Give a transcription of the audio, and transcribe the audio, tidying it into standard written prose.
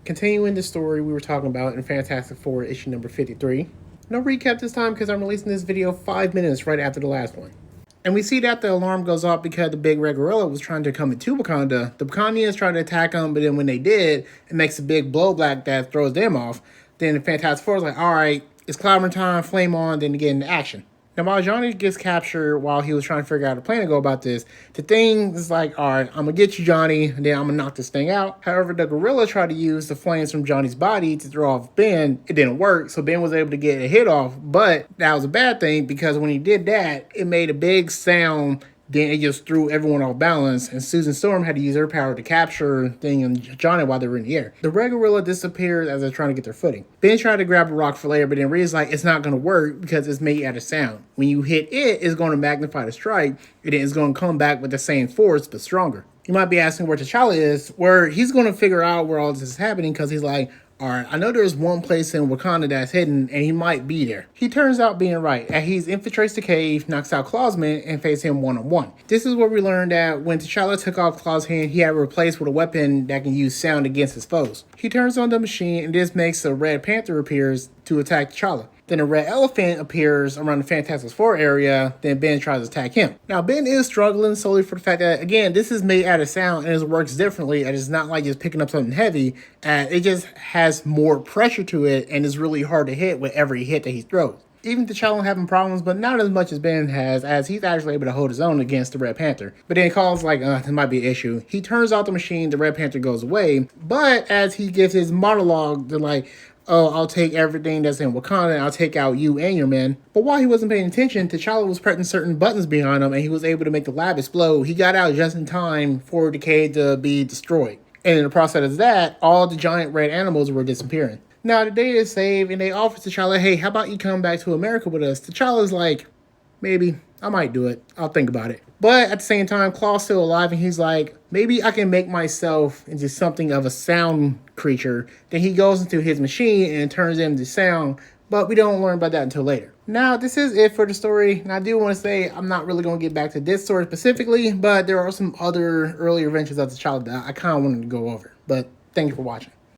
Continuing the story we were talking about in Fantastic Four issue number 53. No recap this time because I'm releasing this video 5 minutes right after the last one. And we see that the alarm goes off because the big red gorilla was trying to come into Wakanda. The Wakandians tried to attack him, but then when they did, it makes a big blowback that throws them off. Then the Fantastic Four is like, alright, it's clobbering time, flame on, then to get into action. Now, while Johnny gets captured while he was trying to figure out a plan to go about this, the thing is like, all right, I'm going to get you, Johnny, and then I'm going to knock this thing out. However, the gorilla tried to use the flames from Johnny's body to throw off Ben. It didn't work, so Ben was able to get a hit off, but that was a bad thing because when he did that, it made a big sound. Then it just threw everyone off balance, and Susan Storm had to use her power to capture Thing and Johnny while they were in the air. The red gorilla disappeared as they're trying to get their footing. Ben tried to grab a rock for later, but then realized like it's not going to work because it's made out of sound. When you hit it, it's going to magnify the strike, and then it's going to come back with the same force, but stronger. You might be asking where T'Challa is, where he's going to figure out where all this is happening because he's like, all right, I know there's one place in Wakanda that's hidden, and he might be there. He turns out being right, as he infiltrates the cave, knocks out Clawsman, and faces him one-on-one. This is where we learned that when T'Challa took off Claw's hand, he had it replaced with a weapon that can use sound against his foes. He turns on the machine, and this makes a red panther appears to attack T'Challa. Then a red elephant appears around the Fantastic Four area, then Ben tries to attack him. Now, Ben is struggling solely for the fact that, again, this is made out of sound and it works differently, and it's not like just picking up something heavy. It just has more pressure to it, and it's really hard to hit with every hit that he throws. Even T'Challa having problems, but not as much as Ben has, as he's actually able to hold his own against the Red Panther. But then he calls like, this might be an issue. He turns off the machine, the Red Panther goes away, but as he gives his monologue, they're like, oh, I'll take everything that's in Wakanda, and I'll take out you and your men. But while he wasn't paying attention, T'Challa was pressing certain buttons behind him, and he was able to make the lab explode. He got out just in time for the cave to be destroyed. And in the process of that, all the giant red animals were disappearing. Now, the day is saved, and they offer T'Challa, hey, how about you come back to America with us? T'Challa's like, maybe, I might do it. I'll think about it. But at the same time, Claw's still alive, and he's like, maybe I can make myself into something of a sound creature. Then he goes into his machine and turns it into sound, but we don't learn about that until later. Now, this is it for the story, and I do want to say I'm not really going to get back to this story specifically, but there are some other earlier adventures of T'Challa that I kind of wanted to go over. But thank you for watching.